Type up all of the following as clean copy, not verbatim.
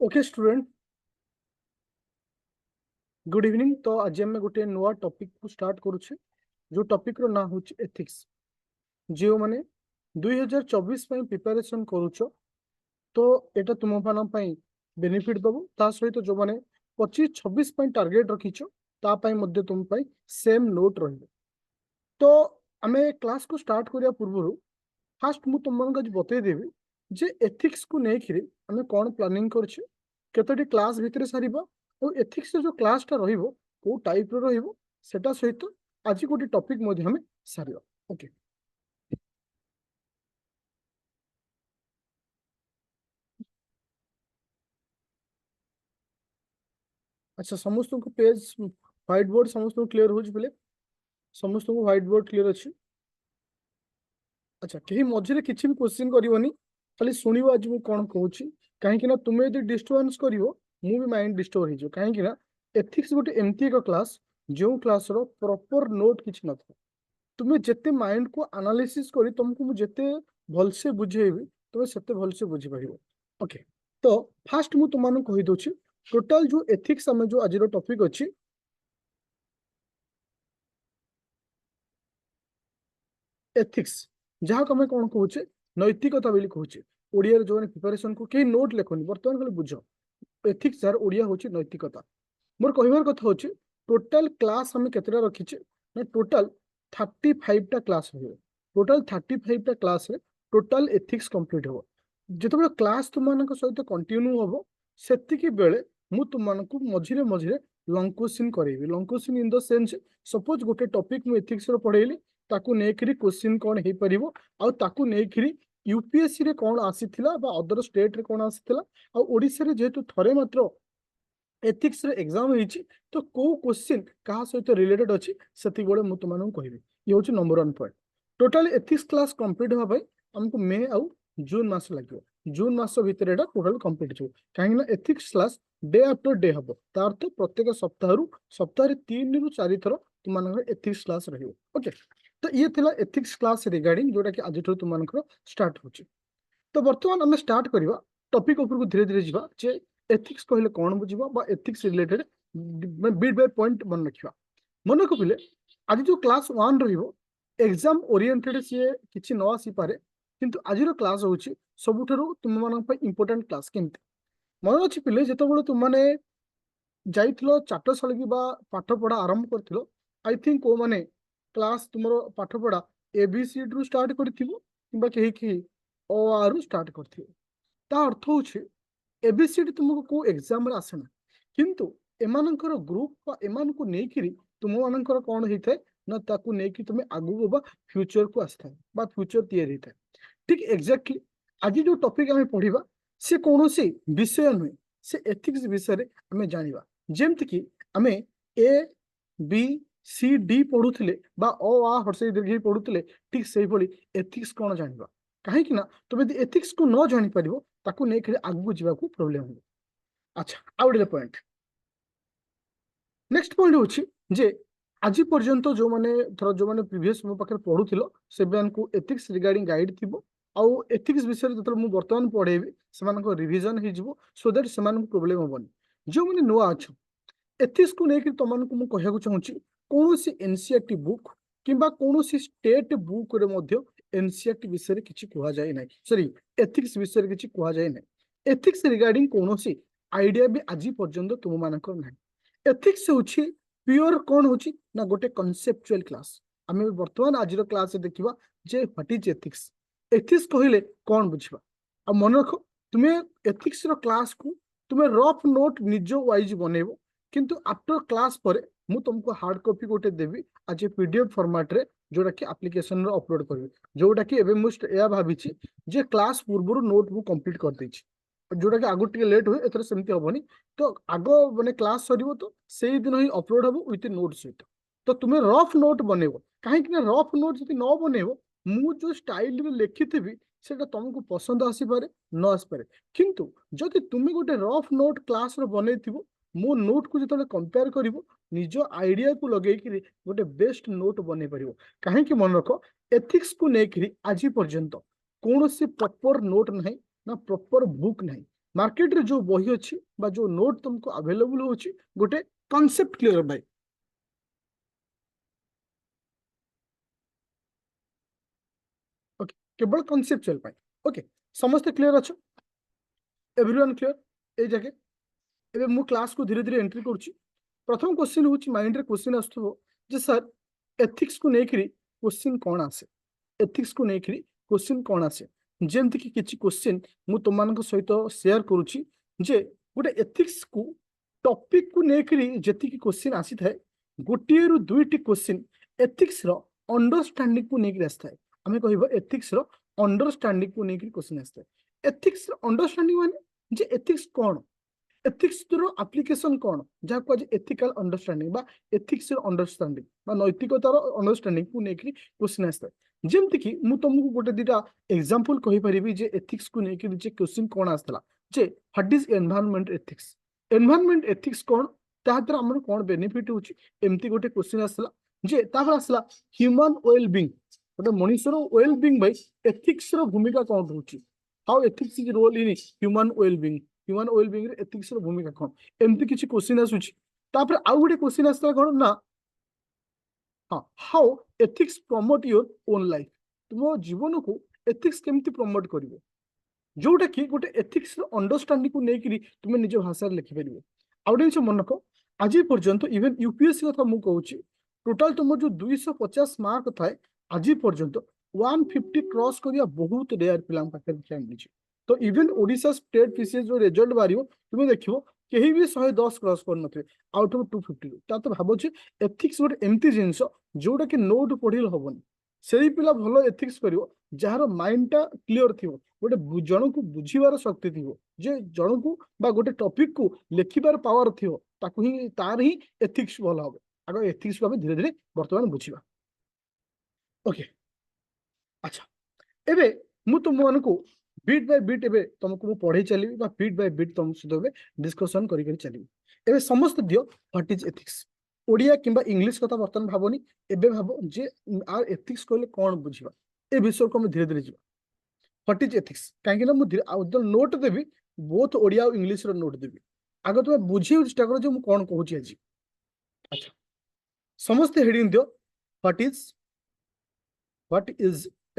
Okay student, good evening. तो आज आम गोटे नुआ टॉपिक को स्टार्ट करुचे जो टॉपिक रो ना हो एथिक्स। जो माने 2024 प्रिपरेशन करुच तो एटा तुम मान बेनिफिट दबो। ता सहित जो माने 25-26 टार्गेट रखीच तापाई मध्य तुम सेम नोट रही। तो आमे क्लास को स्टार्ट करिया पूर्व फास्ट मु तुम आज बतईदेवी जे एथिक्स को लेकिन आम कौन प्लानिंग करछे, केतोटी क्लास भितर सारिबा और एथिक्स जो क्लासटा रहिबो को टाइप रो रहिबो सेटा सहित आज गोटे टॉपिक मध्ये हमें सारिबा। ओके, अच्छा समस्त को पेज व्हाइट बोर्ड समस्त को क्लियर हो पहले समस्त को व्हाइट बोर्ड क्लियर अच्छी। अच्छा, कहीं मझे किसी भी क्वेश्चन करनी, खाली शुणव आज मुझे कौन कहूँ कहीं तुम्हें यदि डिस्टर्बांस कर भी माइंड डिस्टर्ब हो कहीं एथिक्स गोटे एमती एक क्लास जो क्लास रो प्रॉपर नोट किसी न तुम्हें जिते माइंड को एनालिसिस करी तुमको मुझे भलसे बुझेबी तुम्हें सेते भलसे बुझी पार। ओके, तो फास्ट मु तुम कही दूची टोटाल जो एथिक्स आम जो आज टॉपिक अच्छी एथिक्स जहाँ को आम कौन कहे नैतिकता बोली कहे ओडिया जो प्रिपरेशन को कहीं नोट लिखनी बर्तमान खाली बुझ एथिक्स जार ओडिया हूँ नैतिकता। मोर कहबार कथा हूँ टोटाल क्लास आम केतटा रखीचे ना टोटाल 35 टा क्लास रही। टोटाल 35 टा क्लास रे टोटाल एथिक्स कंप्लीट हो जिते क्लास तुम सहित कंटिन्यू हम से बेले मु तुमको मझिरे मझिरे लंग क्वेश्चन करेबी। Long question in the sense suppose गोटे टॉपिक मु एथिक्स रो पढ़ेली ताकू नेकरी क्वेश्चन कौन हो पारिबो आ ताकू नेकरी यूपीएससी रे कौन आसीथिला बा अदर स्टेट रे कौन आसीथिला आ ओडिसा रे जेहेतु थरे मात्र एथिक्स रे एग्जाम होईची तो को क्वेश्चन कहा सहित रिलेटेड अछि सेति बेले मु तुमनको कहबी। ये होची number 1 point. Total ethics class complete होबा भाई हमको मे आउ जून मास लागो। जून मास भीतर एटा टोटल कंप्लीट हो कहीं ethics class day after day हम तार तो प्रत्येक सप्ताह 3 रु 4 थर तुम एथिक्स क्लास रहिबो। ओके, तो ये थिला एथिक्स क्लास रिगार्डिंग जोटा कि आज तुम स्टार्ट होची। तो बर्तमान आम स्टार्ट करवा टॉपिक ऊपर को धीरे धीरे जीवा जे एथिक्स कहले कौन बुझीबा बा ethics related bit by point मन रखिबा। मन रखिले आज जो क्लास 1 रहिबो एग्जाम ओरिएंटेड सी किछि न आसी पारे किंतु आज क्लास होची सबुठारु तुम मन पे इंपोर्टेंट क्लास केमती मन अछि पिले जेतबेले तुम माने जाइथिलो चाटशाला की बा पाठ पढ़ा आरंभ करथिलो आई थिंक ओ माने क्लास तुमरो पाठ पढ़ा एबीसी रु स्टार्ट करथिबो किबा केही केही ओ आर रु स्टार्ट करथिबो। ता अर्थ होछि एबीसीडी तुमको को एग्जाम रे आसे ना किंतु एमानकर ग्रुप बा एमान को नेकिरी तुम मानकर कौन होइथे ना ताकू नेकी तुम आगु बा फ्यूचर को आस्था बा फ्यूचर तैयारी होइथे। ठीक एग्जैक्टली आज जो टॉपिक आम पढ़ा से कौन सी विषय नुहे से एथिक्स विषय आम जाना जमती कि आम ए बी सी डी पढ़ुले बा अ आ हर्षे दीर्घ पढ़ुले ठीक से एथिक्स कौन जाना कहीं तुम यदि एथिक्स को न जानी पार ताकू नहीं आगू जावाक प्रोब्लेम हो। अच्छा, आउ गोटे पॉइंट नेक्स्ट पॉइंट होची जे आज पर्यंत जो माने थर जो माने प्रीवियस मो पाखे पढ़ुथिलो से को एथिक्स रिगार्डिंग गाइड थिबो आउ एथिक्स विषय जतल मु वर्तमान पढ़ेबी सेमानको रिवीजन हे जिवो सो दैट सेमानको प्रॉब्लम होबनी। जो माने नुआ अछ एथिक्स को लेकर तुमको मु कहବାକୁ चाहूची कोनोसी एनसीईआरटी बुक किंबा कोनोसी स्टेट बुक रे मध्य एनसीईआरटी विषय रे किछि कुहा जाय नै सॉरी एथिक्स विषय रे किछि कुहा जाय नै। एथिक्स रिगार्डिंग कोनोसी आइडिया भी आज पर्यंत तुम मानकर नै। एथिक्स होची प्योर कौन होची ना गोटे कॉन्सेप्चुअल क्लास आम बर्तमान आज क्लास देखा जे व्हाट इज एथिक्स। एथिक्स कहले कौन बुझा आ मन रख तुम्हें एथिक्स रो क्लास को तुम्हें रफ नोट निज वाइज बनइबो किंतु आफ्टर क्लास पर मु तुमको हार्ड कॉपी गोटे देवी आज ए पीडीएफ फॉर्मेट रे जोटा कि एप्लिकेशन रे अपलोड करबी जोटा कि एबे मु या भाबिछि जे क्लास पूर्व नोट मु कंप्लीट कर देछि जोटा कि आगु टिके लेट हुए एथर सेमती हबनी। तो आग माने क्लास सरिबो तो सेही दिन ही अपलोड हबो विथ नोट सहित। तो तुम्हें रफ नोट बनेबो कहीं रफ नोट जदि न बनेबो मु जो स्टाइल रे लिखिथिबी सेटा तुमको पसंद आसी पारे न आसी पारे किंतु जदि तुमे गोटे रफ नोट क्लास रे बनेथिबो मो नोट को जतले कंपेयर करिवो निज आइडिया को लगे कि गोटे बेस्ट नोट बने पारिबो। कहीं मन रख एथिक्स को लेकर आज पर्यंत कौन से प्रॉपर नोट नहीं ना प्रॉपर बुक नहीं मार्केट रे जो बही अच्छी बा जो नोट तुमको अवेलेबल होची गोटे कॉन्सेप्ट क्लियर बाय ओके केवल कॉन्सेप्चुअल पाई ओके समस्त क्लियर अच्छो एवरीवन क्लियर ए जगह एबे मु क्लास को धीरे धीरे एंट्री करूची प्रथम क्वेश्चन होची माइंड रे क्वेश्चन आस्थो जे सर एथिक्स को नेकरी क्वेश्चन कोन आसे एथिक्स को नेकरी क्वेश्चन कोन आसे जेमति कि किछि क्वेश्चन मु तुमମାନଙ୍କ सहित शेयर करूची जे गोटे एथिक्स को टॉपिक को नेकरी जेति कि क्वेश्चन आसी थाए गोटिए रु दुईटी क्वेश्चन एथिक्स रो अंडरस्टैंडिंग को नेकरी आस्था है हमें कहबो एथिक्स रो अंडरस्टैंडिंग को नेकरी क्वेश्चन आस्था है एथिक्स रो अंडरस्टैंडिंग माने जे एथिक्स कोन एथिक्स रो एप्लीकेशन कोन जा को एथिकल अंडरस्टैंडिंग बा एथिक्स रो अंडरस्टैंडिंग बा नैतिकता रो अंडरस्टैंडिंग को नेकरी क्वेश्चन आस्था है जेमति कि मु तुमको गोटे दिटा एग्जांपल कहि परिबी जे एथिक्स को नेकरी जे क्वेश्चन कोन आस्तला जे व्हाट इज एनवायरनमेंट एथिक्स कोन ताहतर हमर कोन बेनिफिट होची एमती गोटे क्वेश्चन आस्तला जे तापर आसला ह्यूमन वेल बीइंग गोटे मनुष्यर वेल बीइंग बाय एथिक्स रो भूमिका कोन होची how ethics is role in human well being रे एथिक्स रो भूमिका कोन एमती किछि क्वेश्चन आसुची तापर आ गोटे क्वेश्चन आस्तला कोन ना हाँ how ethics promote your own life तुम जीवन को एथिक्स केमती प्रमोट करिवो जोटा कि गोटे एथिक्स रो अंडरस्टैंडिंग को नेकरी तुम निज भाषा लिखि परिबो आउट से मन को आज पर्यंत इवन यूपीएससी कथा मु कहूची टोटल तुम जो 250 मार्क थाए आज पर्यंत 150 क्रॉस करिया बहुत रेयर पिलाम पाखे देखा मिली तो इवन ओडिशा स्टेट पीसीएस जो रिजल्ट बारियो तुम देखिबो केही भी 110 क्रॉस कर नथे आउट ऑफ 250 ता तो भाबोची एथिक्स गोटे एमती जिंस जोटा कि नोट पढिल होबनी सेही पिला भलो एथिक्स करिवो जहार माइंड टा क्लियर थिवो गोटे जन को बुझीबार शक्ति थिवो जे जन को बा गोटे टॉपिक को लेखिबार पावर थिवो ताकू ही तार ही एथिक्स भलो होबे आगो एथिक्स को धीरे धीरे वर्तमान बुझीबा ओके अच्छा एबे मु तुम मानको बीट बाय बीट एबे तुमको मु पढ़े चली बा बीट बाय बीट तुम सहित एबे डिस्कशन करी करी चली एबे समस्त दियो व्हाट इज एथिक्स ओडिया किंबा इंग्लिश कथा वर्तमान भाबोनी एबे भाबो जे आर एथिक्स कहले कोन बुझिबा ए विषय को हम धीरे धीरे जीवा व्हाट इज एथिक्स काहे ना मु नोट देबी बोथ ओडिया और इंग्लिश रो नोट देबी आगे तुम बुझी चेष्टा करो जे मु कोन कहूची आज अच्छा समस्त हेडिंग दियो what is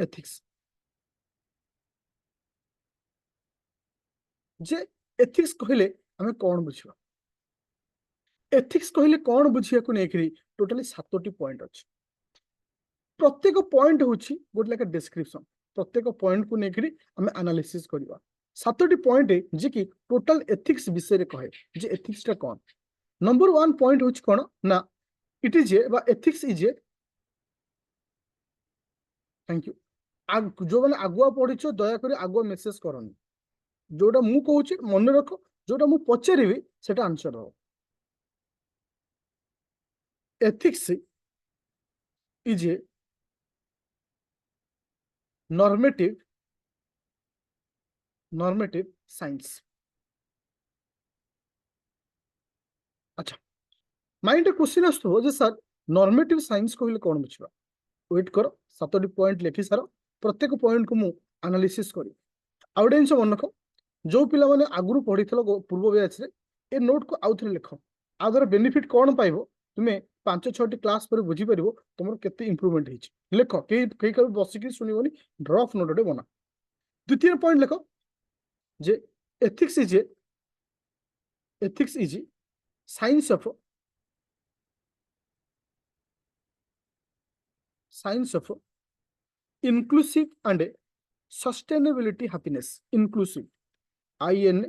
ethics J ethics कहले हमें कौन बुझिबा एथिक्स कहले कौन बुझिया को नेकरी टोटली 7टी पॉइंट अछि प्रत्येक पॉइंट होछि गोटे लाइक डिस्क्रिप्शन प्रत्येक पॉइंट को नेकरी हमें एनालिसिस करबा 7टी पॉइंट है जे कि टोटल एथिक्स विषय रे कहे जे एथिक्स टा कौन नंबर 1 पॉइंट होछि कोन ना इट इज ए बा ethics is A thank you जो मैंने आगुआ पढ़िछ दया करी आगुआ मेसेज करनी जोटा मु कहूची मन रख जोटा मु पचारिबी सेटा आंसर हो ethics is a normative science अच्छा माइंड क्वेश्चन आसतो जे सर नॉर्मेटिव साइंस कहले कोन बुझबा वेट करो 7टी पॉइंट लिखि सार प्रत्येक पॉइंट को मु एनालिसिस करी आउडेंस मन रख जो पिला माने आगुरु पढ़िथलो पूर्व बैच रे ए नोट को आउथरे लिख आदर बेनिफिट कोन पाइबो तुमे 5-6टी क्लास पर बुझी परिबो तुमर केते इंप्रूवमेंट हिच लिख कई कभी बसिकी सुनिबोनी ड्रॉप नोट बना द्वितीय पॉइंट लिख जे ethics is science of inclusive and sustainability happiness inclusive INCLUSIV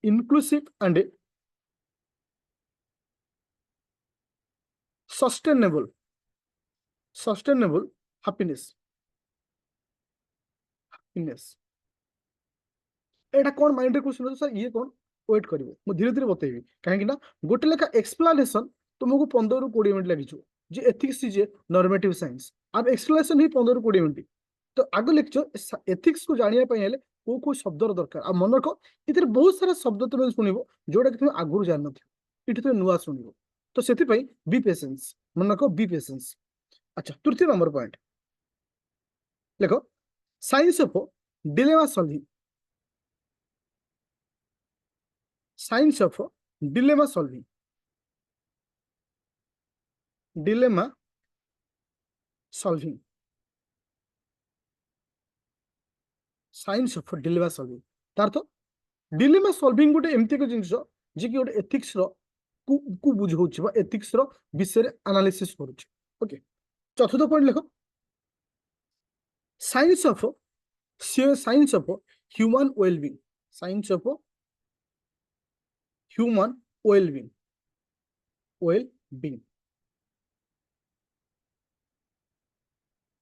inclusive and sustainable happiness एटा कौन माइंड रे क्वेश्चन सर ये कौन वेट करिवो मु धीरे धीरे बतेबी काहे कि ना गोटे लेखा एक्सप्लेनेशन तुमको 15 रु 20 मिनिट लागिजो जे ethics is a normative science अब एक्सप्लेनेशन ही 15 रु 20 मिनिट तो आगो लिखचो एथिक्स को जानिया पई हेले को शब्दर दरकार आ मन रख इधर बहुत सारा शब्द तुम सुनिबो जोटा कि तुम आगुरु जान नथियो इठी तुम नुआ सुनिबो तो सेति पई बी पेशेंस मन रख बी पेशेंस अच्छा तृतीय नंबर पॉइंट देखो science of dilemma solving, science of dilemma solving, dilemma solving, science of dilemma solving। तार तो dilemma solving गोटे एमती को जिंस जे कि गोटे एथिक्स रो को बुझौछि बा एथिक्स रो विषय रे एनालिसिस करूछि। ओके, चतुर्थ पॉइंट लिखो, science of science of human wellbeing, science of human wellbeing, wellbeing,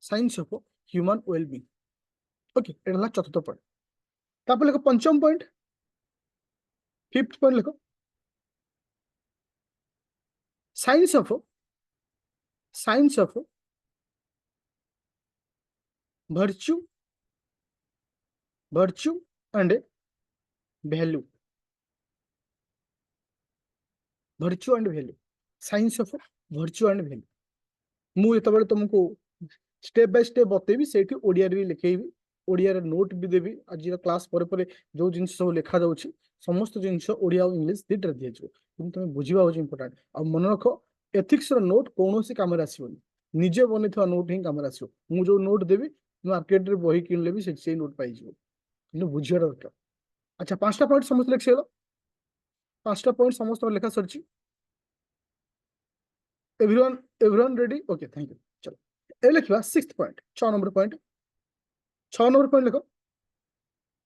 science of human wellbeing. Okay, एटा ला चतुर्थ पॉइंट। तापर लिखो पंचम पॉइंट, फिफ्थ पॉइंट लिखो, science of virtue, virtue and value, virtue and value, science of virtue and value। मु जेतबेले तुमको step by step बतेबी सेठी ओडिया रे भी लिखेबी, ओडिया रे नोट भी देबी। आज क्लास परे परे जो जिंस सब लिखा जाउछि समस्त जिंस ओडिया और इंग्लिश दिट रे दियजो, किंतु तुम बुझिबा होछि इंपोर्टेंट। आ मन रखो, एथिक्स रो नोट कोनोसी काम रे आसीबनी, निजे बनेथवा नोट ही काम रे आसीबो। मु जो नोट देबी मार्केट रे बही किनले भी से नोट पाई जिवो, किंतु बुझिया दरकार। अच्छा, पांचटा पॉइंट समस्त लिखि गेलो, पांचटा पॉइंट समस्त लिखा सरछि। Everyone ready? Okay, thank you. चलो ए लिखिबा सिक्स्थ पॉइंट, 6 नंबर पॉइंट। 6 नंबर पॉइंट लिखो,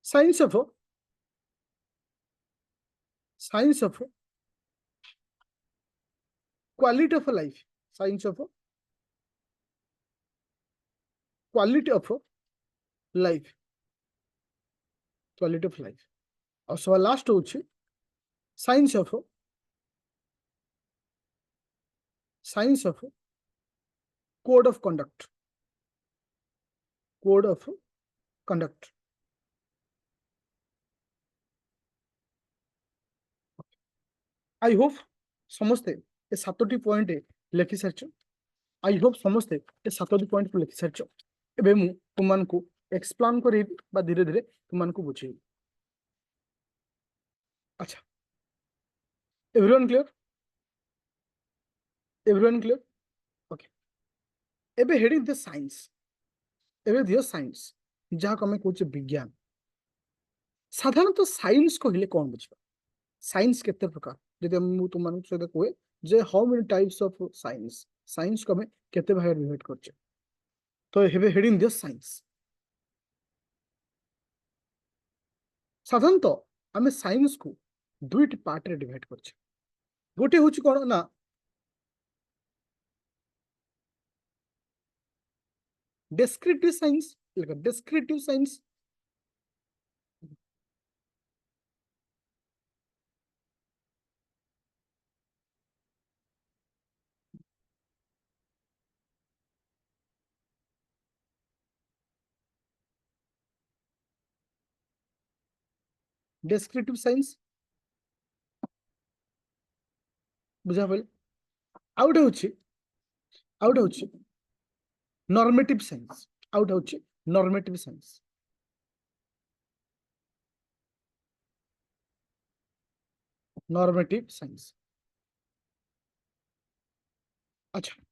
science of quality of life, science of quality of life, quality of life. और सब लास्ट होछि science of code of conduct, code of conduct. I hope समस्ते ए 7टी पॉइंट लिखि सारछ। आई होप समस्ते ए 7टी पॉइंट को लिखि सारछ। एबे मु तुमन को एक्सप्लेन करी बा धीरे धीरे तुमन को बुझेई। अच्छा, everyone clear? Everyone clear? Okay, एबे हेडिंग द साइंस, एबे दियो साइंस जहा को हमें कहउछ विज्ञान। साधारणतः साइंस कहले कोन बुझबा? साइंस केते प्रकार? जदि मु तुमन सहित कहे जे how many types of science, science को हमें केते भाग डिवाइड करछे, तो हेबे हेडिंग दियो साइंस। साधारणतः हमें साइंस को दुईटी पार्ट रे डिवाइड करछे। गोटे होछि कोन ना descriptive science, descriptive science, descriptive science बुझा पड़े। आउट होछि नॉर्मेटिव साइंस, आउट होछि नॉर्मेटिव साइंस। Normative science. अच्छा,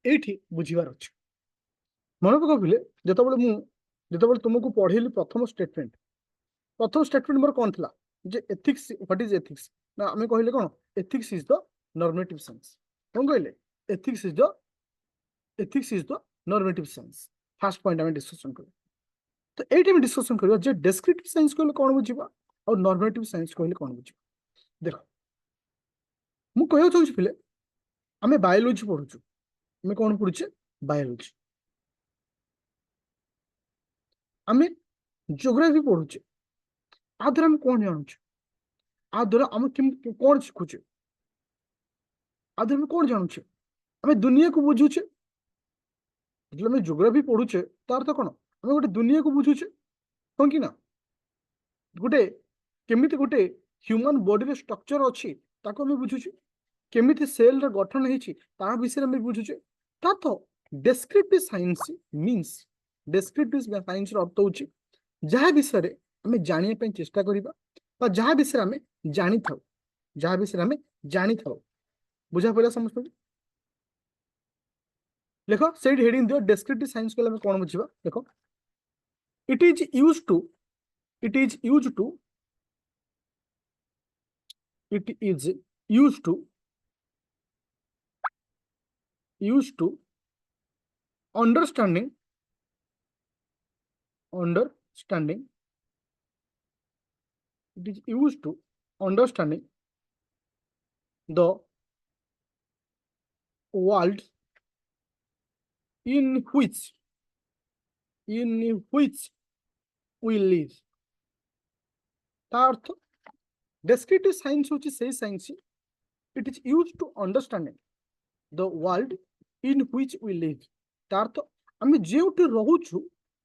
एठी बुझिबार अछि। मन पकबिले जेतबेले तुमको पढ़ेली प्रथम स्टेटमेंट मोर कोन थिला जे एथिक्स, व्हाट इज एथिक्स ना हमें कहले कोन ethics is the normative science. कोन कहले ethics is the normative science. First point हमें डिस्कशन कर, तो एठी में डिस्कशन करियो जे डेस्क्रिप्टिव साइंस कहले कोन बुझिबा और नॉर्मेटिव साइंस कहले कोन बुझिबा। देखो, मु कहयो चाहूछि पिले हमें बायोलॉजी पढुछु, हमें कोन पढुछे बायोलॉजी। हमें ज्योग्राफी पढुछे, आधर हम कोन जानुछे, आधर हम कोन सिखुछे, आधर हम कोन जानुछे, हमें दुनिया को बुझुछे। मतलब हमें ज्योग्राफी पढुछे तार तो कोन हमें गोटे दुनिया को बुझुछे, कोन कि ना गोटे केमिति गोटे ह्यूमन बॉडी रे स्ट्रक्चर अछि ताको हमें बुझुछे, केमिति सेल रे गठन हेछि ता विषय में बुझुछे। ता तो descriptive science means, descriptive science रो अर्थ होछि जहाँ विषय आम जानापी चेष्टा करवा जहाँ विषय आम जानी था जहाँ विषय आम जानी था बुझा पड़ा समस्त देख से हेडिंग दियो डेस्क्रिप्टिव साइंस को कौन बुझा देख it is use to it is use to it is used to used to understanding understanding it is used to understanding the world in which we live ता अर्थ descriptive science होची से science it is used to understanding the world in which we live ता अर्थ आमे जेउटी रहूछु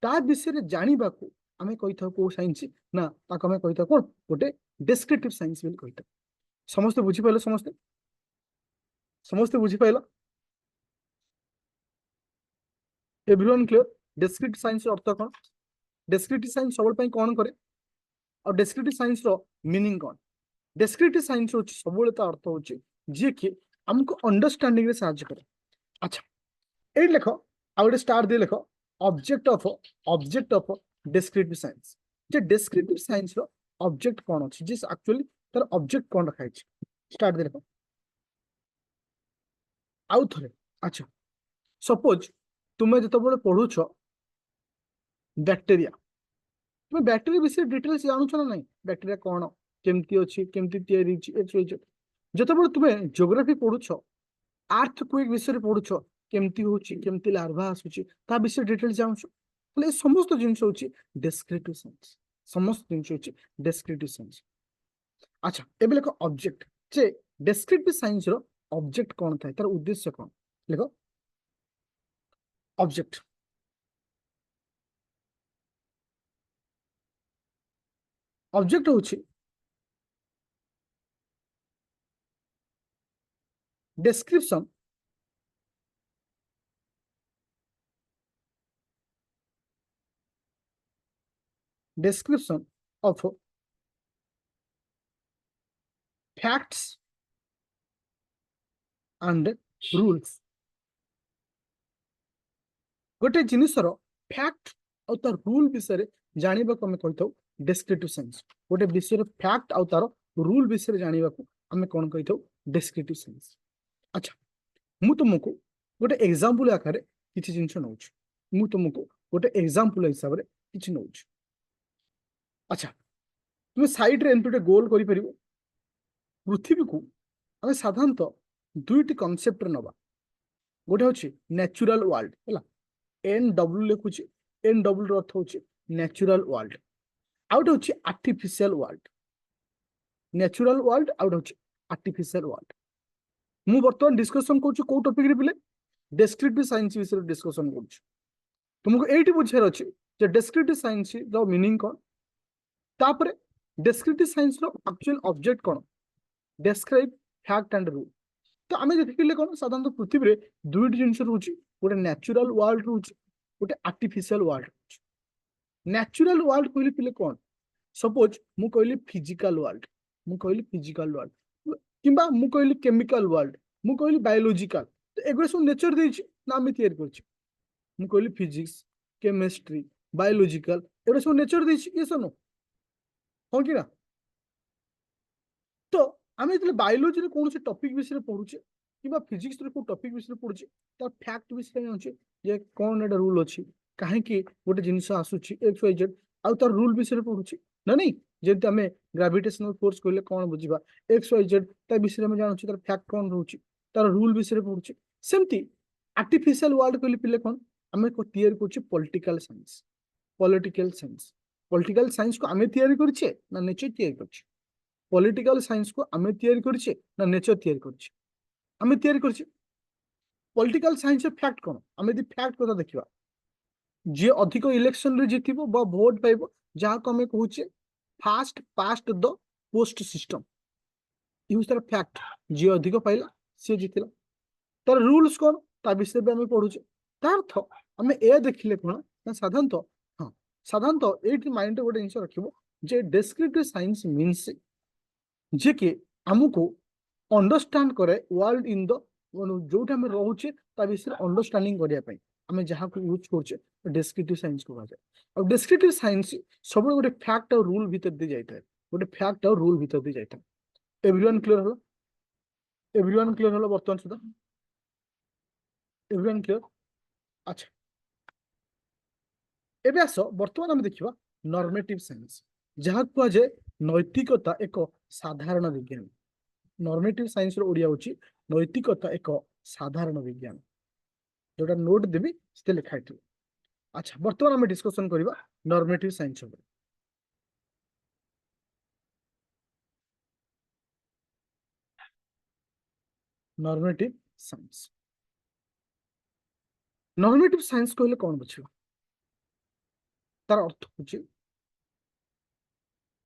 ता विषय जानिबा को आमे कहिथा को साइंस ना ताको आमे कहिथा कोन गोटे descriptive science बिल कहिथा समस्त बुझी पाइलो समस्त बुझी pilo everyone clear descriptive science अर्थ कोन descriptive science सबल पई कोन करे और descriptive science रो मीनिंग कोन descriptive science होची सबले ता अर्थ होची जे कि हमको अंडरस्टैंडिंग रे सहायता करे अच्छा ए लिखो आ गोटे स्टार दे लिखो ऑब्जेक्ट ऑफ descriptive science जे descriptive science रो ऑब्जेक्ट कोन अछि जे एक्चुअली तार ऑब्जेक्ट कोन रखाइ छै स्टार्ट दे लिखो आउ थरे अच्छा सपोज तुमे जतो बळे पढुछो बैक्टीरिया तुमे बैक्टीरिया विषय डिटेल्स जानु छ ना नहीं बैक्टीरिया कोन केमती अछि केमती तयारी अछि एक्स जतो बळे तुमे ज्योग्राफी पढुछ अर्थ क्विक विषय पढुछ केमती होछि केमती लार्वा आसुछि ता विषय डिटेल्स जानु छ ले समस्त जिंस होछि डेस्क्रिप्टिव साइंस समस्त जिंस होछि डेस्क्रिप्टिव साइंस अच्छा एबे लेको ऑब्जेक्ट जे डेस्क्रिप्टिव साइंस रो ऑब्जेक्ट कोन थाय तार उद्देश्य कोन लेखो ऑब्जेक्ट ऑब्जेक्ट होछि description of facts and rules गोटे जिनिसर फैक्ट और तार रूल विषय जानिबा को हमें कहथौ डेस्क्रिप्टिव साइंस गोटे विषय फैक्ट और तार रूल विषय जानिबा को हमें कोन कहथौ डेस्क्रिप्टिव साइंस अच्छा मु तुमको गोटे एग्जांपल आकारे किछि जिंस नउछ मु तुमको गोटे एग्जांपल हिसाब रे किछि नउछ अच्छा तुम साइड रे एंटुटे गोल करि परिबो पृथ्वी को हमें साधारणतः दुईटी कॉन्सेप्ट रे नबा गोटे होछि नेचुरल वर्ल्ड हला एन डब्ल्यू लिखुछि एन डब्ल्यू रो अर्थ होछि नेचुरल वर्ल्ड आउट होछि आर्टिफिशियल वर्ल्ड नेचुरल वर्ल्ड आउट होछि आर्टिफिशियल वर्ल्ड मु वर्तमान डिस्कशन करछु को टॉपिक रे पिले डेस्क्रिप्टिव साइंस विषय डिस्कशन करछु तुमको एठी बुझार अछि जे डेस्क्रिप्टिव साइंस रो मीनिंग कोन तापरे डेस्क्रिप्टिव साइंस रो एक्चुअल ऑब्जेक्ट कोन describe fact and rule तो आमे देखिले कोन साधारणतः पृथ्वी रे दुईटी जिंस रहउछि गोटे नेचुरल वर्ल्ड रहउछि गोटे आर्टिफिशियल वर्ल्ड रहउछि नेचुरल वर्ल्ड कहले पिले कोन सपोज मु कहली फिजिकल वर्ल्ड मु कहली फिजिकल वर्ल्ड किबा मु कहली केमिकल वर्ल्ड मु कहली बायोलॉजिकल तो एगुरे सब नेचर देछि ना आमे तयार करछि मु कहली फिजिक्स केमिस्ट्री बायोलॉजिकल एगुरे सब नेचर देछि ये सब नो हो कि ना तो आमे जले बायोलॉजी रे कोन से टॉपिक विषय पढुचे किबा फिजिक्स रे को टॉपिक विषय पढुचे त फैक्ट विषय होचे जे कोन एटा रूल अछि काहे कि गोटे जिंस आसुची एक्स वाई जेड आ तार रूल विषय पढुची ना नहीं जेते हमें ग्रेविटेशनल फोर्स कहले कोन बुझिबा एक्स वाई जेड ता विषय में जानुची तार फैक्ट कोन रहउची तार रूल विषय पढुची सेमती आर्टिफिशियल वर्ल्ड कहले पिले कोन हमें को तयार करछि पॉलिटिकल साइंस को हमें तयार करछे ना नेचर तयार करछे पॉलिटिकल साइंस को आमे तयारी करछे ना नेचर तयारी करछे आमे तयारी करछे पॉलिटिकल साइंस फैक्ट कोन आमे दि फैक्ट को देखिबा जे अधिक इलेक्शन रे जितिबो बा वोट पाइबो जहा को हमें कहूचे first past the post system use तर फैक्ट जे अधिक पाइला से जितिला तर रूल्स कोन ता विषय बे हमें पढुचे तार अर्थ हमें ए देखिले कोन ना साधारणतः हां साधारणतः एट माइंड गोटे जिन रखिबो जे डेस्क्रिप्टिव साइंस मीन्स जे कि हमको अंडरस्टैंड करे वर्ल्ड इन द जो आम रोचे विषय अंडरस्टैंडिंग करने आम जहाँ को यूज कर डेस्क्रिप्टिव साइंस को कहा जाए और डेस्क्रिप्टिव साइंस सब गोटे फैक्ट और रूल भीतर दी जाए गोटे फैक्ट और रूल भीतर दी जाए everyone clear hello everyone clear hello बर्तमान सुधा एवरीवन क्लियर अच्छा एबे आस बर्तमान आम देखा नॉर्मेटिव साइंस जहाँ कह जाए नैतिकता एक साधारण विज्ञान नॉर्मेटिव साइंस ओडिया होची नैतिकता एक साधारण विज्ञान जोटा नोट देवी से लिखाई थी अच्छा बर्तमान आम डिस्कशन करबा नॉर्मेटिव साइंस ऊपर नॉर्मेटिव साइंस नॉर्मेटिव साइंस कहले कौन बुझिबा तार अर्थ होची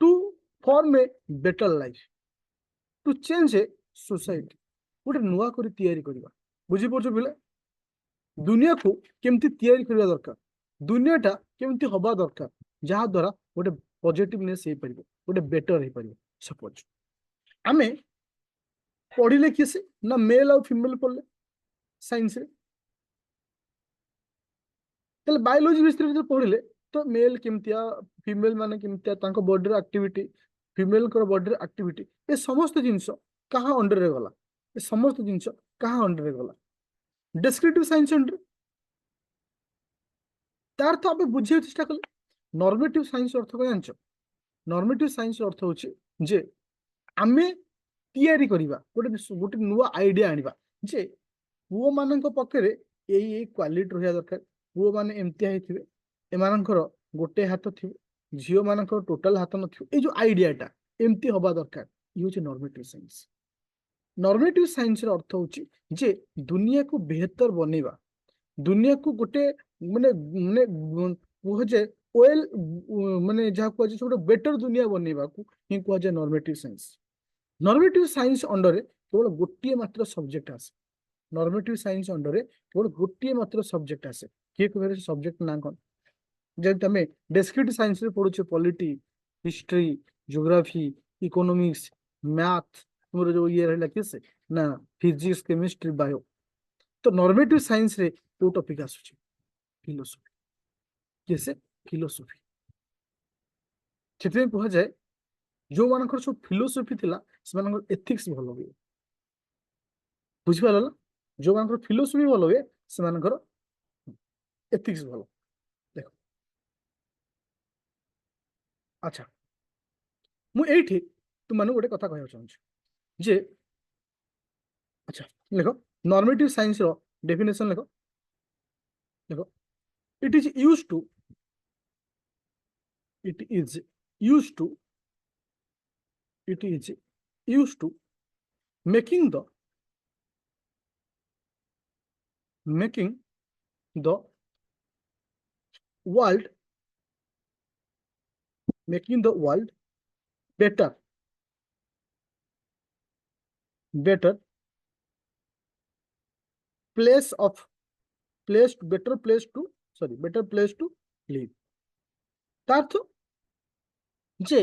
to form a better life to change a society गोटे नुआ करी तैयारी करबा बुझी पड़छ बिले दुनिया को केमती तैयारी करबा दरकार दुनियाटा केमती हवा दरकार जहाँ द्वारा गोटे पॉजिटिवनेस हे परिबो गोटे बेटर हे परिबो सपोज आमे पढ़िले किसे ना मेल और फीमेल पढ़ले साइंस रे तले बायोलॉजी विषय में पढ़िले तो मेल केमतिया फीमेल माने केमतिया तांको बॉडी एक्टिविटी फीमेल को बॉडी एक्टिविटी ए समस्त जिंस कहाँ अंडर रे गला ए समस्त जिंस कहाँ अंडर रे गला डेस्क्रिप्टिव साइंस अंडर तार तो आप बुझे चेष्टा कले नॉर्मेटिव साइंस अर्थ को जानछ नॉर्मेटिव साइंस अर्थ होची जे आमे तैयारी करिबा गोटे गोटे नुआ आइडिया आनिबा जे पुओ मानक पकरे एई क्वालिटी रहिया दरकार पुओ माने एमतिया हेथिबे एमानकर गोटे हाथ थिबे झियो मानकर टोटल हाथ नथिबे ए जो आइडियाटा एमती हबा दरकार ये होची नॉर्मेटिव साइंस नॉर्मेटिव साइंस र अर्थ होची जे दुनिया को बेहतर बनेबा दुनिया को गोटे माने माने कह जे ओएल माने जहाँ कह जे बेटर दुनिया बनेबा को ही कह जे normative science normative science under केवल गोटे मात्र सब्जेक्ट आसे नॉर्मेटिव साइंस अंडर केवल गोटे मात्र सब्जेक्ट आसे किए कह सब्जेक्ट ना कौन जब तुम डेस्क्रिप्टिव साइंस रे पढ़ुचे polity history geography economics math तुम जो ये रहा किस ना फिजिक्स केमिस्ट्री बायो तो नॉर्मेटिव साइंस रे को टॉपिक आसुचे फिलोसफी किसे फिलोसफी कह जाए जो मानकर सब फिलोसफी थिला से एथिक्स भल हुए बुझिपार ना जो मानकर फिलोसफी भल हुए से एथिक्स भल देख अच्छा मुझे तुम मानू गोटे कथा कहना चाहूँ जे अच्छा देख नॉर्मेटिव साइंस रो डेफिनेशन देख देख it is used to it is used to it is used to making the world making the world better place of place better place to better place to live तार्थ जे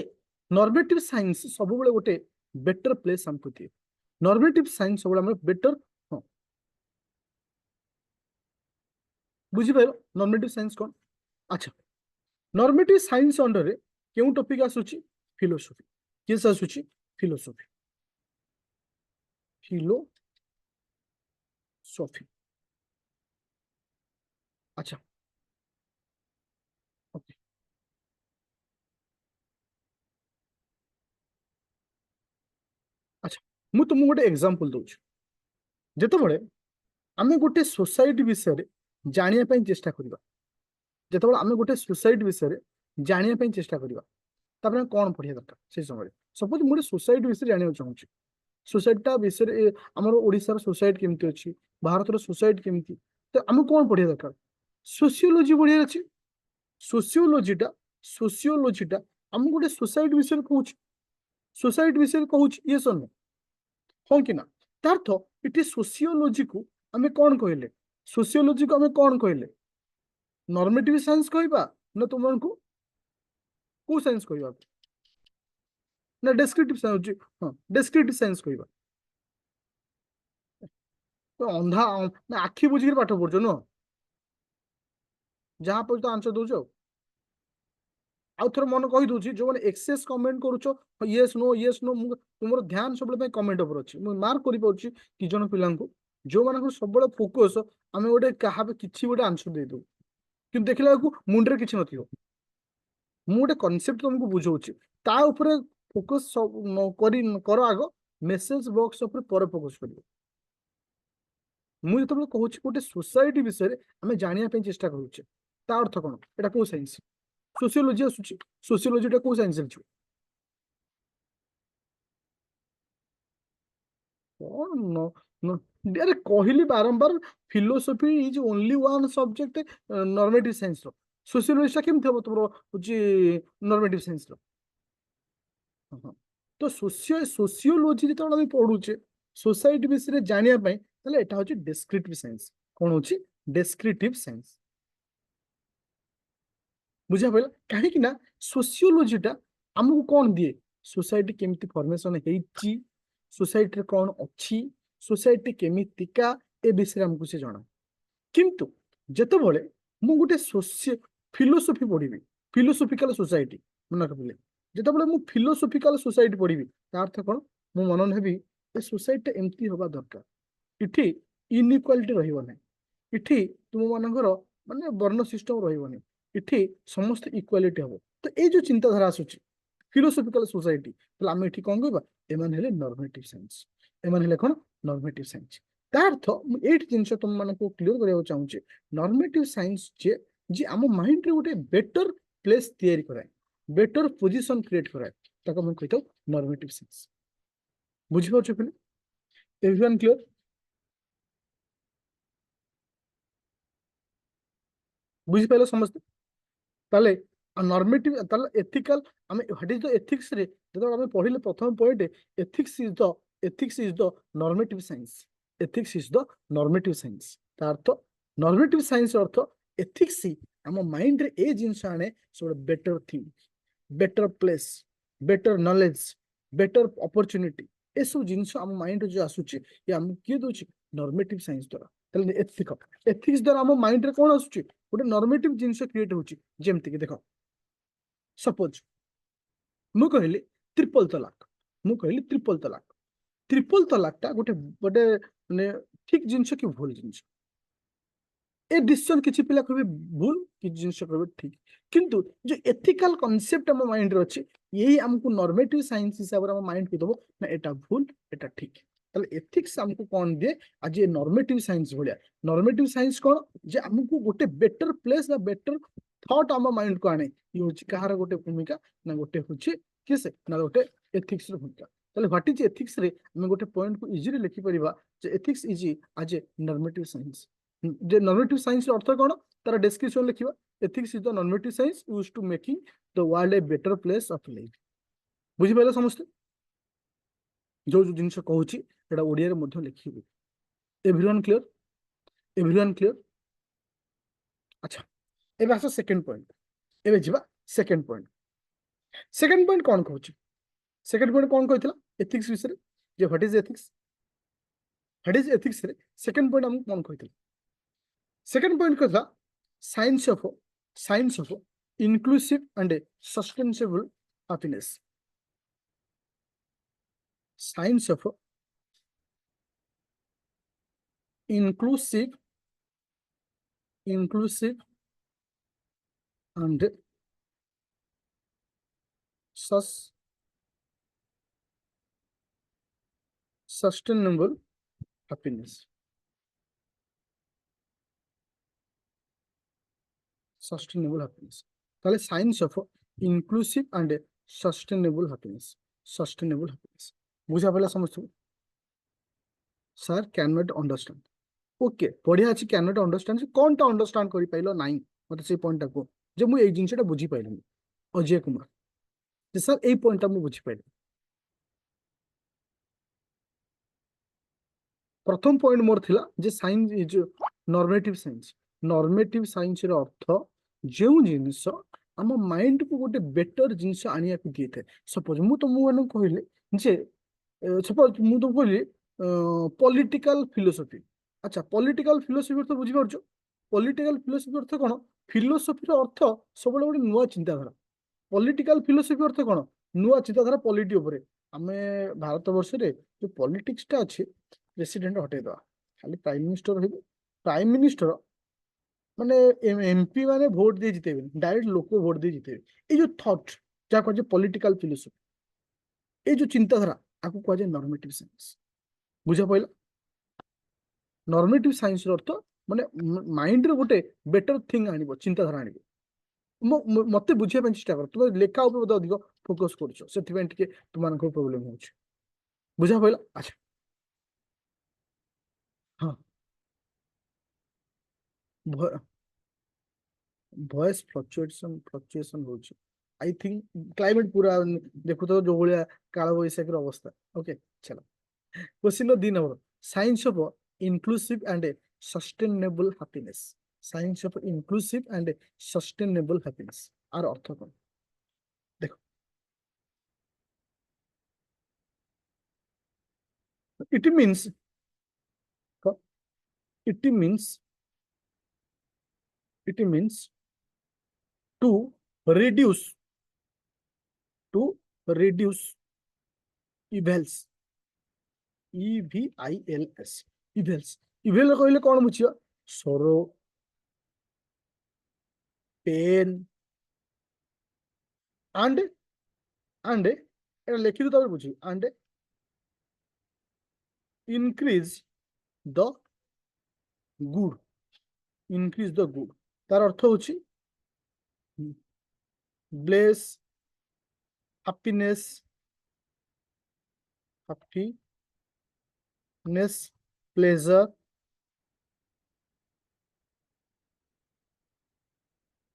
normative science सब बेले गोटे better place हमको दिए normative science सब बेले better हाँ बुझिपार नॉर्मेटिव साइंस कौन अच्छा नॉर्मेटिव साइंस अंडर क्यों टॉपिक आसुची फिलोसफी किस आसुची फिलोसफी फिलोसफी अच्छा ओके अच्छा मु तुमको गोटे एग्जांपल दूची जेतेबेले आमे गोटे सोसाइटी विषय जानिया पई चेष्टा करबा जेतेबेले आमे गोटे सोसाइटी विषय जानिया पई चेष्टा करबा तापर कौन पढ़िया दरकार से समय सपोज मुझे सोसाइटी विषय जानिया चाहूँगी सोसाइटा विषय आमर ओडिशार सोसाइटी केमती अच्छी भारतर सोसाइटी केमती तो आम कौन पढ़िया दरकार सोशियोलोजी पढ़िया अच्छी सोशियोलोजीटा आम गोटे सोसाइटी विषय कहूँ सोसाइटी विषय कहूँ ये सन हाँ कि ना तार्थ इटे सोशियोलोजी को आम कौन कहले सोशियोलोजी को आम कौन कहले नॉर्मेटिव साइंस कहबा ना तुमको को साइंस कहबा ना डेस्क्रिप्टिव साइंस हां डेस्क्रिप्टिव साइंस कहबा तो अंधा ना आखि बुझी पाठ पढ़छ नो जहां पर तो आंसर दउछ आउ थोर मन कहि दउछि जो माने एक्सेस कमेंट करूछ यस नो तुमर ध्यान सब कमेंट ऊपर अछि मु मार्क करि पाउछि कि जन पिलांको जो मानक सब फोकस आमे गोटे कहा किछि गोटे आंसर दे दउ कि देखला को मुंडरे किछि नथियो मु गोटे कॉन्सेप्ट तुमको बुझाऊछि ता ऊपर फोकस करी कर आगो मेसेज बॉक्स ऊपर पर फोकस करियो मु जतबे कहूछि गोटे सोसाइटी विषय रे आमे जानिया पे चेष्टा करूछे ता अर्थ कोन एटा को साइंस सोशियोलॉजी आसुछि सोशियोलॉजी टा को साइंस रे कौन न न अरे कहली बारंबार philosophy is only one subject normative science रो सोशियोलॉजी टा केमथि हबो तोरो होची नॉर्मेटिव साइंस रो हाँ। तो सोशियोलॉजी जेतबे हम पढुचे सोसाइटी विषय जानिया पई ताले एटा होची डेस्क्रिप्टिव साइंस कोन होची डेस्क्रिप्टिव साइंस बुझा पड़ला कहीं ना सोशियोलॉजी टा हमको कौन दिए सोसाइटी केमिति फॉर्मेशन हेची सोसाइटी कौन अच्छी सोसाइटी केमितिका ए विषय हमको से जाना किंतु जेतेबेले मु गोटे फिलोसफी पढ़ी फिलोसफिकल सोसाइटी मन रखिले जेतेबेले मु फिलोसफिकल सोसाइटी पढ़ी अर्थ कौन मु मनन हेबी ए सोसाइटी एमती होबा दरकार इठी इनइक्वालिटी रहिबो नै इठी तुम मानकर माने वर्ण सिस्टम रहिबो नै इठी समस्त इक्वालिटी हबो तो ए जो चिंताधारा आसुची फिलोसफिकल सोसाइटी तो आम ये कौन कहबा एमान हेले नॉर्मेटिव साइंस एमान हेले कौन नॉर्मेटिव साइंस तार्थ ये जिनस तुम मान क्लीयर करने चाहूँगी नॉर्मेटिव साइंस जे जे आम माइंड रे गोटे बेटर प्लेस तैयारी कराए बेटर पोजिशन क्रिएट कराए ताको हम कहता नॉर्मेटिव साइंस बुझिपार पे एवरीवन क्लियर बुझिपाल समझते ताले नॉर्मेटिव ताले एथिकल आम व्हाट इज द एथिक्स रे जब आम पढ़िले प्रथम point ethics is the normative science ethics is the normative science अर्थ नॉर्मेटिव साइंस अर्थ एथिक्स आम माइंड रे ए जिंस आने सो better thing better place better knowledge better opportunity ए सब जिंस आम माइंड जो आसुची ये आम किए दोची नॉर्मेटिव साइंस द्वारा ताले एथिक्स द्वारा आम माइंड रे कोन आसुची गोटे नॉर्मेटिव जिंस क्रिएट होची जेमति कि देखो सपोज मु कहली ट्रिपल तलाक मु कहली ट्रिपल तलाक टा गोटे गोटे माने ठीक जिंस कि भूल जिंस ए डिसीजन किछि पिला कहबे भूल कि जिंस कहबे ठीक किंतु जो एथिकल कांसेप्ट हम माइंड रे अछि यही हमको नॉर्मेटिव साइंस हिसाब रे हम माइंड के दबो ना एटा भूल एटा ठीक ताले एथिक्स हमको कोन दे आज ये नॉर्मेटिव साइंस भलिया नॉर्मेटिव साइंस कोन जे हमको गोटे बेटर प्लेस ना बेटर थॉट हम माइंड को आने ये होची कहार गोटे भूमिका ना गोटे होची किसे ना गोटे एथिक्स रो भूमिका ताले व्हाट इज एथिक्स रे हम गोटे पॉइंट को इजीली लिखि परिबा जे एथिक्स इज आज ए नॉर्मेटिव साइंस जे नॉर्मेटिव साइंस अर्थ कोन तार डिस्क्रिप्शन लिखिबा ethics is the normative science used to making the world a better place of life बुझि पाइला समस्त जो जो जिंस कहूची एटा ओडिया रे मध्ये लिखिबे एवरीवन क्लियर अच्छा एबे आसो सेकंड पॉइंट एबे जिबा सेकंड पॉइंट कोन कहूची सेकंड पॉइंट कोन कहथिला एथिक्स विषय रे जे व्हाट इज एथिक्स रे सेकंड पॉइंट हम कोन कहथिला सेकंड पॉइंट कथा science of inclusive and sustainable happiness science of inclusive and sustainable happiness তাহলে science of inclusive and sustainable happiness বুঝা পেলা সমস্ত sir can not understand okay बढ़िया अच्छी कैन नॉट अंडरस्टैंड कौन टा अंडरस्टैंड कर पाइलो नहीं मत से पॉइंट को जे मु ए जिंसटा बुझी पाइलनी अजय कुमार जे सर ए पॉइंट मु बुझी पाइल प्रथम पॉइंट मोर थिला जे साइंस इज नॉर्मेटिव साइंस रो अर्थ जो जिंस आम माइंड को गोटे बेटर जिनस आनिया दिए थाए सपोज मु तुम मान कहले जे सपोज मु तुम कहली पॉलिटिकल फिलोसफी अच्छा पॉलिटिकल फिलोसफी अर्थ बुझीपार पॉलिटिकल फिलोसफी अर्थ कौन फिलोसफी अर्थ सब गोटे नुआ चिंताधारा पॉलिटिकल फिलोसफी अर्थ कौन नुआ चिंताधारा पॉलिटी उपरे आमे भारत वर्ष रे जो पॉलिटिक्स टा अच्छे प्रेसिडेंट हटेदवा खाली प्राइम मिनिस्टर रही प्राइम मिनिस्टर माने एमपी माने भोट दे जितेबे डायरेक्ट लोक भोट दे जितेबे ये जो थॉट जा कह पॉलिटिकल फिलोसफी ये जो चिंताधारा आपको कह जाए नॉर्मेटिव साइंस बुझा पड़ला नॉर्मेटिव साइंस अर्थ माने माइंड रे गोटे बेटर थिंग आनिबो चिंताधारा आनिबो मते बुझिया ପାଇଁ ଚେଷ୍ଟା କର ତୁମେ ଲେଖା ଉପରେ ବୋଧେ ଅଧିକ ଫୋକस କରୁଛ ସେଥିପାଇଁ ଟିକେ ତୁମମାନଙ୍କ ପ୍ରୋବ୍ଲେम ହଉଛି ବୁଝା ପଇଲା ଆଚ୍ଛା ହଁ ଭଏସ ଫ୍ଲକ୍ଚୁଏସନ ହଉଛି आई थिंक क्लाइमेट पूरा देखु तो जो भलिया काल बैशाखी अवस्था ओके चलो क्वेश्चन 2 नंबर science of inclusive and sustainable happiness science of inclusive and sustainable happiness आर अर्थ कौन देखो it means it means it means to reduce to reduce evils EVILS evils evil कहले कौन बुझियो सरो पेन and एटा लिखि दो बुझी and increase the good increase the good तार अर्थ होची ब्लेस हैप्पीनेस प्लेजर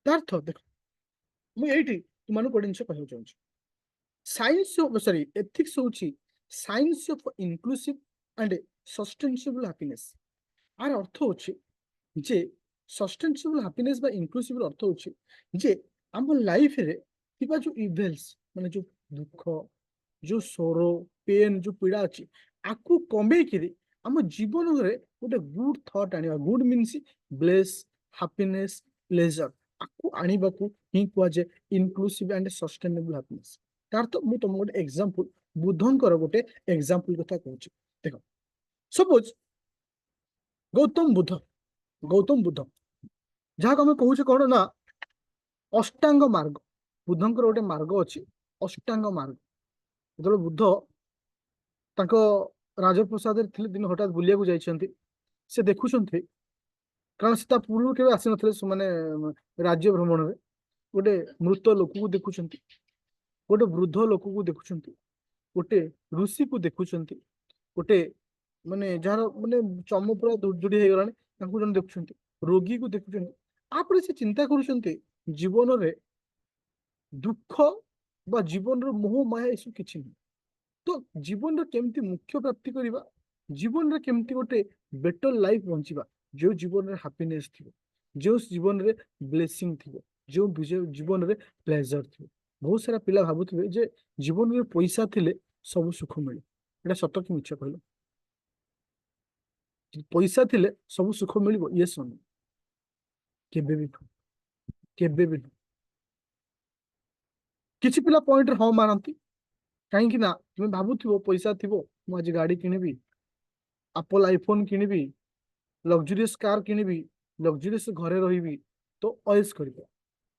अर्थ देखो मुझे तुम गोटे जिन कह चाहूँगी साइंस सॉरी एथिक्स होची science of inclusive and sustainable happiness आर अर्थ होची जे सस्टेनेबल हैप्पीनेस बा इंक्लूसिव अर्थ होची जे आम लाइफ रे थिबा जो इवेल्स माने जो दुख जो सोरो पेन जो पीड़ा अच्छी आकु कमे कि आम जीवन रे गोटे गुड थॉट आनिबा good means bless happiness pleasure आकु आनिबाकु ही कुआ जे इंक्लूसिव एंड सस्टेनेबल हैप्पीनेस तार तो मु तुम गोटे एग्जांपल बुद्धंकर गोटे एग्जांपल कथा कहूची देखो सपोज गौतम बुद्ध जहाँ आम कहूचे कौन ना अष्टांग मार्ग बुद्धंकर गोटे मार्ग अच्छी अष्टांग मार्ग जो बुद्ध तांको राजप्रसाद दिन हठात बुलिया जाइछन्ति से देखुछन्ति कारण से पूर्व के आसी नथिले माने राज्य भ्रमण रे गोटे मृत लोक को देखुछन्ति गोटे वृद्ध लोक को देखुछन्ति गोटे ऋषि को देखुछन्ति गोटे माने जार माने चम पूरा दुर्जुड़ी हे गलानी तांको जन देखुछन्ति रोगी को देखुछन्ति आपरे से चिंता करूछन्ति जीवन रे दुख बा जीवन रो मोह माया एसु किछि नहीं तो जीवन रे केमती मुख्य प्राप्ति करिबा जीवन रे केमती गोटे बेटर लाइफ बंचिबा जो जीवन रे हैप्पीनेस थिबो जो जीवन रे ब्लेसिंग थिबो जो जीवन रे प्लेजर थिबो बहुत सारा पिला भाबुथिबे जे जीवन रे पैसा थिले सब सुख मिले एटा सत कि मिछ कहलो पैसा थिले सब सुख मिलिबो ये सुन केबे भी केबे भी किछि पिला पॉइंट रे हां मानंती कहीं ना तुम भावुव पैसा थी मुझे गाड़ी Kinibi Apple iPhone Kinibi luxurious car Kinibi luxurious घरे रही तो ऑयस कर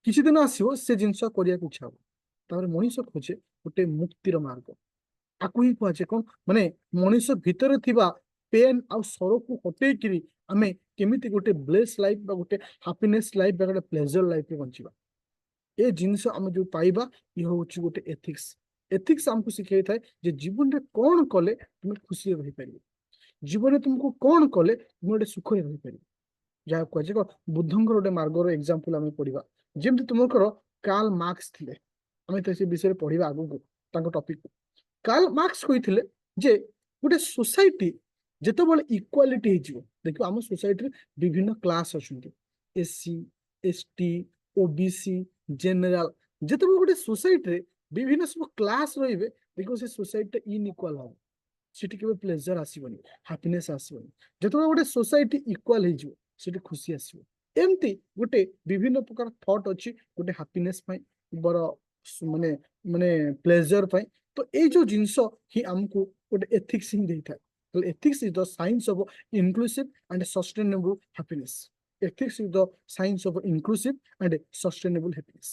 किसी दिन आसो से जिनस करने इच्छा हम तापर मनीष खोजे गोटे मुक्तिर मार्ग आपको ही कहुचे कौन माने मनीष भितर थिबा पेन आ सर को हटई कि आम केमी गोटे ब्लेस लाइफ गोटे हैप्पीनेस लाइफ गोटे प्लेजर लाइफ बंचा ए जिनस आम जो पाइबा ये हूँ गोटे एथिक्स एथिक्स आमको शिखाई थाए जे जीवन रे कौन कले तुम खुशी रही पार जीवन में तुमको कौन कले तुम गोटे सुख रही पार जहाँ कह बुद्धंकर गोटे मार्गर एग्जांपल आम पढ़ा जमी तुमकर कार्ल मार्क्स थिले आम तो से विषय पढ़ा आगू टॉपिक कार्ल मार्क्स कहते जे गोटे सोसाइटी जितेबाला इक्वालिटी देखो आम सोसाइटी विभिन्न क्लास अच्छा एससी एसटी ओबीसी जेनेल जिते गोटे सोसाइटी विभिन्न सब क्लास रे देखो से सोसाइटी इनइक्वाल हम सेठी केबे प्लेजर आसीबनी हैप्पीनेस आसीबनी जतो गोटे सोसाइटी इक्वाल हे जिवो सेठी खुशी आसीबो एमती गोटे विभिन्न प्रकार थॉट अछि गोटे हैप्पीनेस पई बर माने माने प्लेजर पई तो ए जो जिंस ही हमको गोटे एथिक्स ही देता तो ethics is the science of inclusive and sustainable happiness ethics is the science of inclusive and sustainable happiness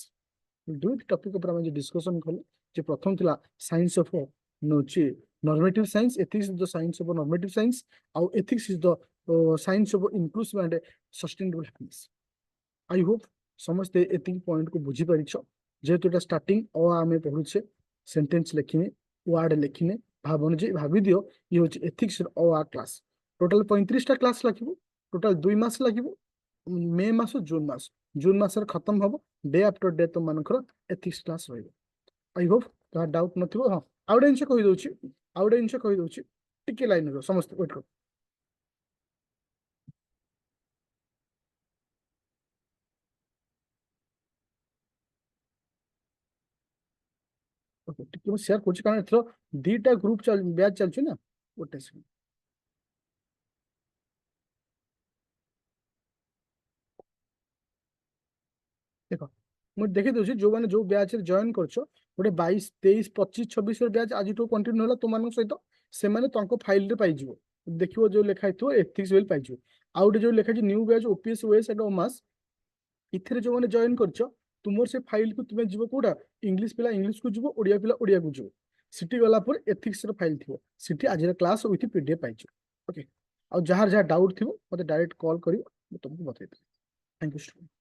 दुईट टॉपिक ऊपर हम डिस्कशन कले जे प्रथम थिला साइंस ऑफ नोची normative science ethics is the science of normative science आउ ethics is the science of inclusive and sustainable happiness I hope समस्ते एतिक पॉइंट को बुझी परिछ जेहेतु एटा स्टार्टिंग और आमे पढुछे सेंटेंस लिखिने वर्ड लिखिने भाबन जे भाबी दियो ये होची एथिक्स और आ क्लास टोटल 35 टा क्लास लागिबो टोटल 2 मास लागिबो मे मास जून मासर खत्म हबो डे आफ्टर डे तो मानकर एथिक्स क्लास रहइबो आई होप ता डाउट नथिबो हां आउट जिंस कहि दोछि आउट जिंस कहि दोछि टिके लाइन रो समस्त वेट कर ओके टिके मैं शेयर करछि कारण एथरो दीटा ग्रुप चल बैच चलछि ना गोटे से देखो मैं देखि दोछि जो माने जो बैच रे जॉइन करछो गोटे 22 23 25 26 रे बैच आज तो कंटिन्यू होला तुम सहित से माने तंको फाइल रे पाई जिवो देखिवो जो लिखा हितो एथिक्स वेल पाई जिवो आउट जो लिखा छि न्यू बैच ओपीएस ओएस एंड ओमास इथिरे जो माने जॉइन करछो तुमर से फाइल को तुमे जीवो कोडा इंग्लिश पिला इंग्लिश को जीवो ओडिया पिला ओडिया को जीवो सिटी गला पर एथिक्स रो फाइल थिवो सिटी आज रे क्लास विथ पीडीएफ पाइछ ओके और जहार जहार डाउट थिवो मते डायरेक्ट कॉल करियो मैं तुमको बतैते थैंक यू।